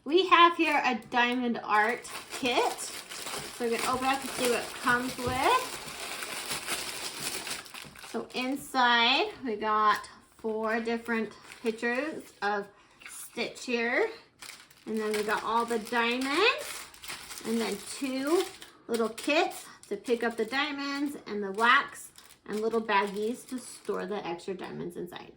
We have here a diamond art kit. So we're gonna open up to see what it comes with. So inside we got 4 different pictures of Stitch here. And then we got all the diamonds. And then 2 little kits to pick up the diamonds and the wax and little baggies to store the extra diamonds inside.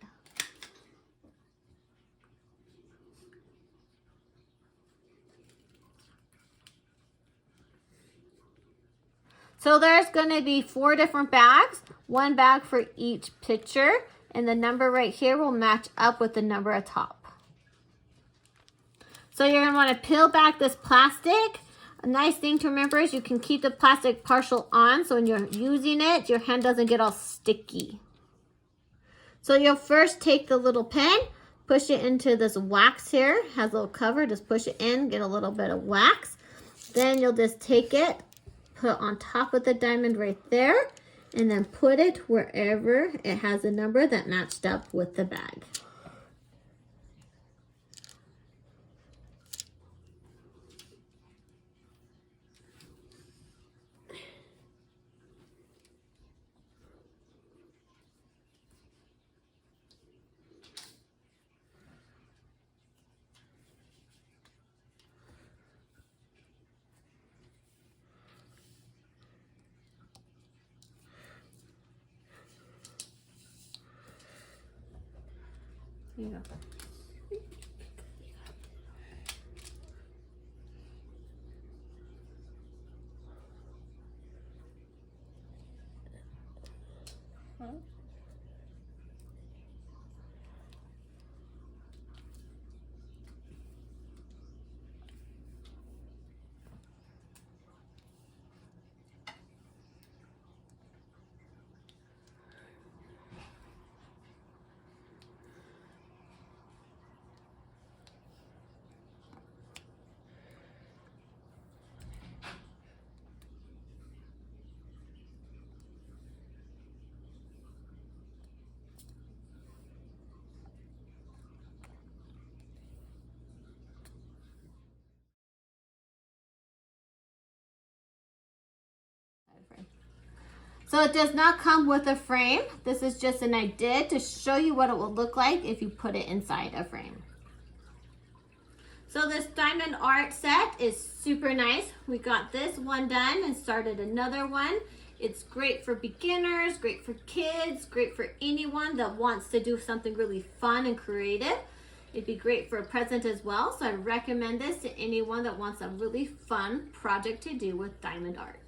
So there's going to be 4 different bags, 1 bag for each picture, and the number right here will match up with the number atop. So you're going to want to peel back this plastic. A nice thing to remember is you can keep the plastic partial on, so when you're using it, your hand doesn't get all sticky. So you'll first take the little pen, push it into this wax here, it has a little cover, just push it in, get a little bit of wax. Then you'll just take it, put on top of the diamond right there, and then put it wherever it has a number that matched up with the bag. There you go. So it does not come with a frame. This is just an idea to show you what it will look like if you put it inside a frame. So this diamond art set is super nice. We got this one done and started another one. It's great for beginners, great for kids, great for anyone that wants to do something really fun and creative. It'd be great for a present as well. So I recommend this to anyone that wants a really fun project to do with diamond art.